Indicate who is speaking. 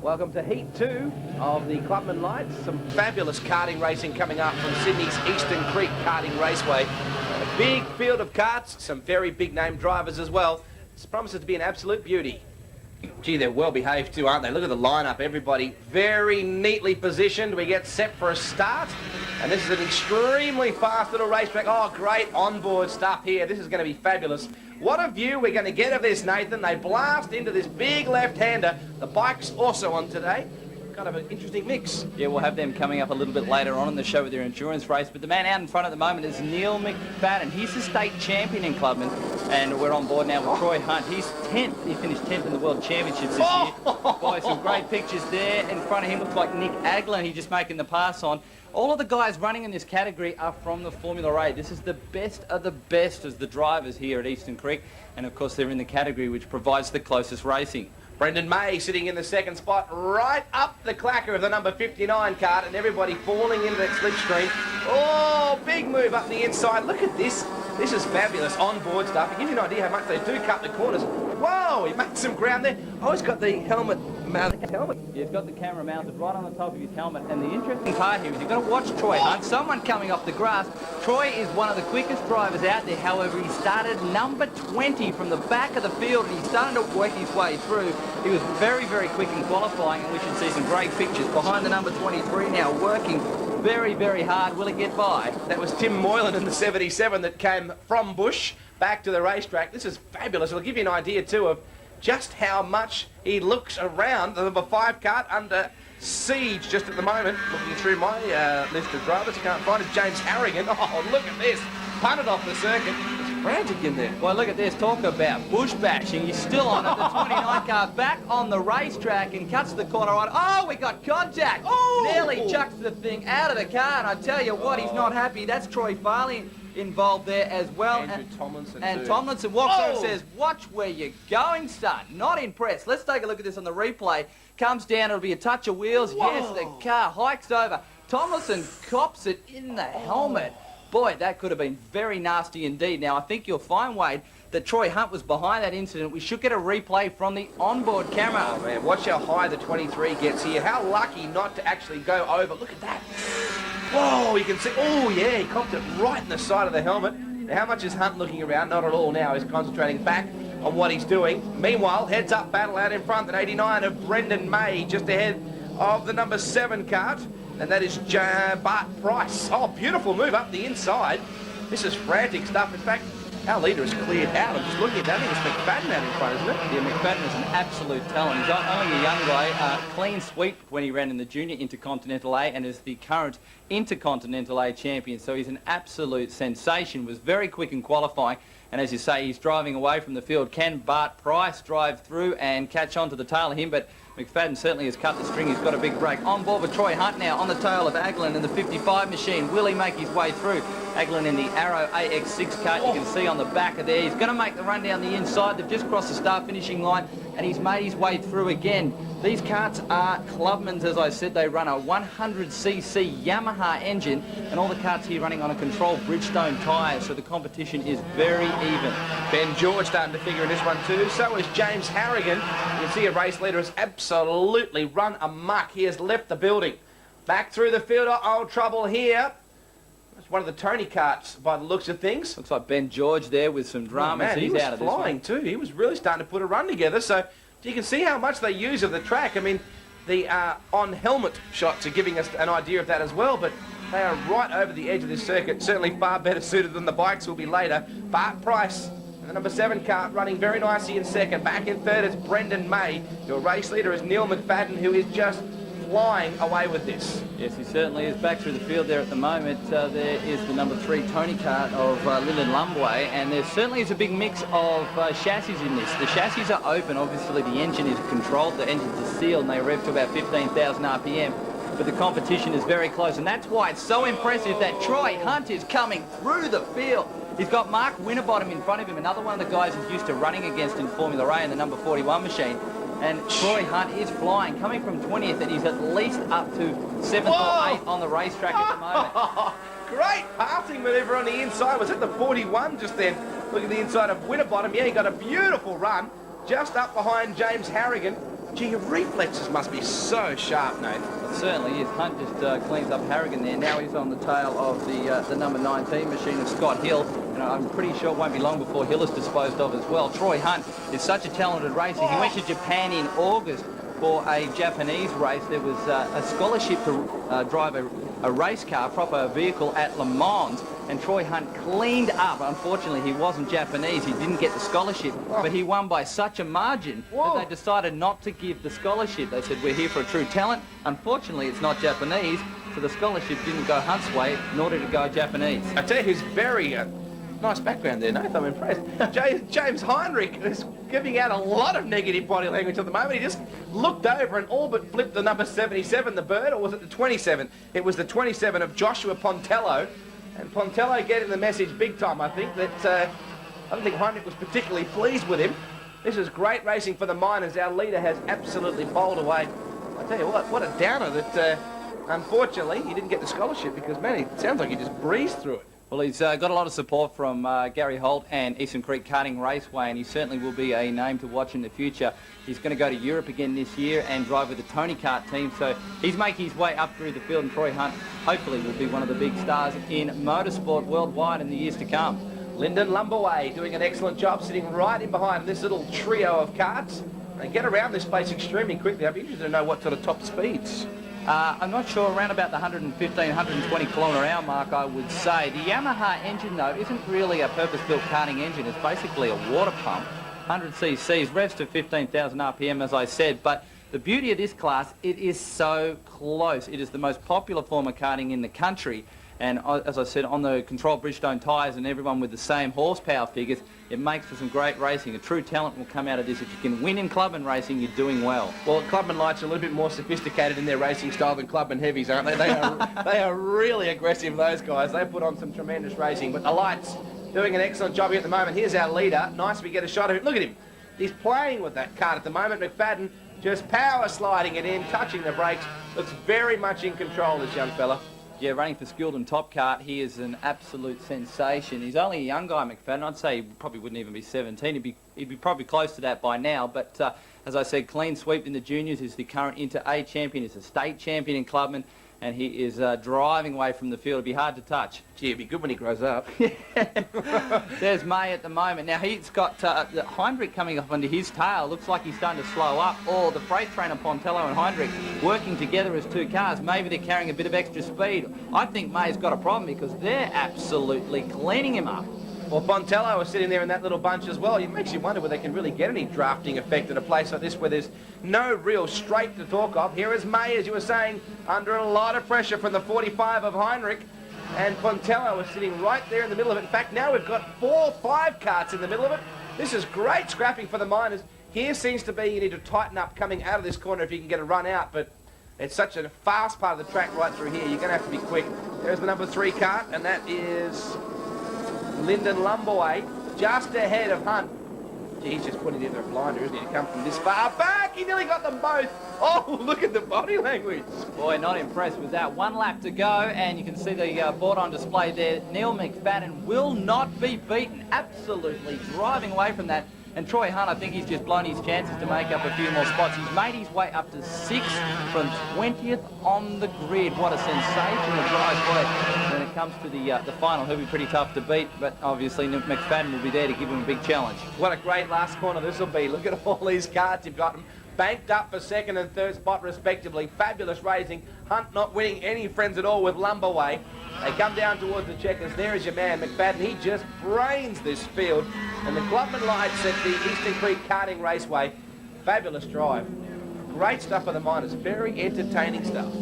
Speaker 1: Welcome to Heat 2 of the Clubman Lights. Some fabulous karting racing coming up from Sydney's Eastern Creek Karting Raceway. A big field of karts, some very big name drivers as well. This promises to be an absolute beauty. Gee, they're well behaved too, aren't they? Look at the lineup, everybody very neatly positioned. We get set for a start, and this is an extremely fast little racetrack. Oh, great onboard stuff here. This is going to be fabulous. What a view we're going to get of this, Nathan. They blast into this big left-hander. The bike's also on today. Kind of an interesting mix.
Speaker 2: Yeah, we'll have them coming up a little bit later on in the show with their endurance race. But the man out in front at the moment is Neil McFadden. He's the state champion in Clubman, and we're on board now with Troy Hunt. He's 10th. He finished 10th in the World Championships this year. Boy, some great pictures there. In front of him looks like Nick Aglin. He's just making the pass on. All of the guys running in this category are from the Formula A. This is the best of the best as the drivers here at Eastern Creek. And, of course, they're in the category which provides the closest racing.
Speaker 1: Brendan May sitting in the second spot, right up the clacker of the number 59 kart, and everybody falling into that slipstream. Oh, big move up the inside. Look at this. This is fabulous onboard stuff. It gives you an idea how much they do cut the corners. Whoa, he made some ground there. Oh, he's got the helmet mounted.
Speaker 2: Yeah, he's got the camera mounted right on the top of his helmet. And the interesting part here is you've got to watch Troy Hunt. Someone coming off the grass. Troy is one of the quickest drivers out there. However, he started number 20 from the back of the field, and he started to work his way through. He was very, very quick in qualifying, and we should see some great pictures behind the number 23 now, working very, very hard. Will he get by?
Speaker 1: That was Tim Moylan in the 77 that came from Bush back to the racetrack. This is fabulous. It'll give you an idea, too, of just how much he looks around. The number 5 kart under siege just at the moment. Looking through my list of drivers, can't find it. James Harrigan. Oh, look at this. Punted off the circuit. It's frantic in there.
Speaker 2: Well, look at this. Talk about bush bashing. He's still on it. The 29 car back on the racetrack and cuts the corner on. Oh, we got contact.
Speaker 1: Oh!
Speaker 2: Nearly chucks the thing out of the car. And I tell you what, he's not happy. That's Troy Farley involved there as well.
Speaker 1: Andrew Tomlinson
Speaker 2: and
Speaker 1: too.
Speaker 2: Tomlinson walks over and says, watch where you're going, son. Not impressed. Let's take a look at this on the replay. Comes down, it'll be a touch of wheels.
Speaker 1: Whoa.
Speaker 2: Yes, the car hikes over. Tomlinson cops it in the helmet. Boy, that could have been very nasty indeed. Now, I think you'll find, Wade, that Troy Hunt was behind that incident. We should get a replay from the onboard camera.
Speaker 1: Oh, man, watch how high the 23 gets here. How lucky not to actually go over. Look at that. Whoa, you can see. Oh, yeah, he copped it right in the side of the helmet. Now, how much is Hunt looking around? Not at all now. He's concentrating back on what he's doing. Meanwhile, heads-up battle out in front at 89 of Brendan May, just ahead of the number 7 kart. And that is Bart Price. Oh, beautiful move up the inside. This is frantic stuff. In fact, our leader is cleared out. I'm just looking at that. I think it's McFadden out in front, isn't it?
Speaker 2: Yeah, McFadden is an absolute talent. He's only a young guy, clean sweep when he ran in the Junior Intercontinental A and is the current Intercontinental A champion. So he's an absolute sensation. Was very quick in qualifying. And as you say, he's driving away from the field. Can Bart Price drive through and catch on to the tail of him? But McFadden certainly has cut the string. He's got a big break. On board with Troy Hunt now on the tail of Aglin in the 55 machine. Will he make his way through? Aglin in the Arrow AX6 kart. You can see on the back of there. He's going to make the run down the inside. They've just crossed the start-finishing line, and he's made his way through again. These karts are Clubman's, as I said. They run a 100cc Yamaha engine, and all the karts here running on a controlled Bridgestone tyre, so the competition is very even.
Speaker 1: Ben George starting to figure in this one too. So is James Harrigan. You can see a race leader has absolutely run amok. He has left the building. Back through the field. Old trouble here. It's one of the Tony karts by the looks of things.
Speaker 2: Looks like Ben George there with some drama.
Speaker 1: Oh, man,
Speaker 2: he's
Speaker 1: he was
Speaker 2: out of
Speaker 1: flying
Speaker 2: this one.
Speaker 1: too. He was really starting to put a run together. So you can see how much they use of the track. I mean, the on-helmet shots are giving us an idea of that as well. But they are right over the edge of this circuit. Certainly far better suited than the bikes will be later. Bart Price, the number 7 kart, running very nicely in second. Back in third is Brendan May. Your race leader is Neil McFadden, who is just flying away with this.
Speaker 2: Yes, he certainly is. Back through the field there at the moment. There is the number 3 Tony kart of Lyndon Lumbway, and there certainly is a big mix of chassis in this. The chassis are open. Obviously, the engine is controlled. The engines are sealed, and they rev to about 15,000 RPM. But the competition is very close, and that's why it's so impressive that Troy Hunt is coming through the field. He's got Mark Winterbottom in front of him, another one of the guys he's used to running against in Formula A in the number 41 machine. And Troy Hunt is flying, coming from 20th, and he's at least up to 7th or 8th on the racetrack at the moment.
Speaker 1: Great passing manoeuvre on the inside. Was it the 41 just then? Look at the inside of Winterbottom. Yeah, he got a beautiful run just up behind James Harrigan. Gee, your reflexes must be so sharp, Nathan.
Speaker 2: It certainly is. Hunt just cleans up Harrigan there. Now he's on the tail of the number 19 machine of Scott Hill. And I'm pretty sure it won't be long before Hill is disposed of as well. Troy Hunt is such a talented racer. He went to Japan in August for a Japanese race. There was a scholarship to drive a race car, a proper vehicle at Le Mans, and Troy Hunt cleaned up. Unfortunately, he wasn't Japanese. He didn't get the scholarship, but he won by such a margin that they decided not to give the scholarship. They said, we're here for a true talent. Unfortunately, it's not Japanese, so the scholarship didn't go Hunt's way, nor did it go Japanese.
Speaker 1: I tell you who's very... nice background there, Nathan. I'm impressed. James Heinrich is giving out a lot of negative body language at the moment. He just looked over and all but flipped the number 77, the bird, or was it the 27? It was the 27 of Joshua Pontello. And Pontello getting the message big time, I think, that I don't think Heinrich was particularly pleased with him. This is great racing for the Miners. Our leader has absolutely bowled away. I tell you what a downer that, unfortunately, he didn't get the scholarship because, man, it sounds like he just breezed through it.
Speaker 2: Well, he's got a lot of support from Gary Holt and Eastern Creek Karting Raceway, and he certainly will be a name to watch in the future. He's going to go to Europe again this year and drive with the Tony Kart team, so he's making his way up through the field, and Troy Hunt hopefully will be one of the big stars in motorsport worldwide in the years to come.
Speaker 1: Lyndon Lumberway doing an excellent job sitting right in behind this little trio of karts. They get around this place extremely quickly. I'd be interested to know what sort of top speeds.
Speaker 2: I'm not sure, around about the 115, 120 km/h mark, I would say. The Yamaha engine, though, isn't really a purpose-built karting engine. It's basically a water pump, 100 cc's, revs to 15,000 RPM, as I said. But the beauty of this class, it is so close. It is the most popular form of karting in the country. And as I said, on the controlled Bridgestone tyres and everyone with the same horsepower figures, it makes for some great racing. A true talent will come out of this. If you can win in clubman racing, you're doing well.
Speaker 1: Well, Clubman Lights are a little bit more sophisticated in their racing style than Clubman Heavies, aren't they? They are really aggressive, those guys. They put on some tremendous racing. But the Lights doing an excellent job here at the moment. Here's our leader. Nice we get a shot of him. Look at him. He's playing with that kart at the moment. McFadden just power sliding it in, touching the brakes. Looks very much in control, this young fella.
Speaker 2: Yeah, running for Skilled and Top Kart, he is an absolute sensation. He's only a young guy, McFadden. I'd say he probably wouldn't even be 17. He'd be probably close to that by now. But as I said, clean sweep in the juniors. He's the current Inter-A champion. He's a state champion in clubman. And he is driving away from the field. It'd be hard to touch.
Speaker 1: Gee, it'd be good when he grows up.
Speaker 2: There's May at the moment. Now, he's got the Heinrich coming up under his tail. Looks like he's starting to slow up. Or the freight trainer, Pontello and Heinrich, working together as two cars. Maybe they're carrying a bit of extra speed. I think May's got a problem because they're absolutely cleaning him up.
Speaker 1: Well, Pontello is sitting there in that little bunch as well. It makes you wonder whether they can really get any drafting effect at a place like this where there's no real straight to talk of. Here is May, as you were saying, under a lot of pressure from the 45 of Heinrich. And Pontello is sitting right there in the middle of it. In fact, now we've got 4, 5 karts in the middle of it. This is great scrapping for the Miners. Here seems to be you need to tighten up coming out of this corner if you can get a run out. But it's such a fast part of the track right through here. You're going to have to be quick. There's the number 3 kart, and that is Lyndon Lumberway, just ahead of Hunt. Gee, he's just putting it in a blinder, isn't he, to come from this far back? He nearly got them both. Oh, look at the body language.
Speaker 2: Boy, not impressed with that. 1 lap to go, and you can see the board on display there. Neil McFadden will not be beaten. Absolutely driving away from that. And Troy Hunt, I think he's just blown his chances to make up a few more spots. He's made his way up to 6th from 20th on the grid. What a sensational drive play. When it comes to the final, he'll be pretty tough to beat, but obviously McFadden will be there to give him a big challenge.
Speaker 1: What a great last corner this will be. Look at all these karts you've got them banked up for 2nd and 3rd spot respectively. Fabulous racing. Hunt not winning any friends at all with Lumberway. They come down towards the checkers. There is your man, McFadden. He just brains this field. And the Clubman Lights at the Eastern Creek Karting Raceway. Fabulous drive. Great stuff for the Miners. Very entertaining stuff.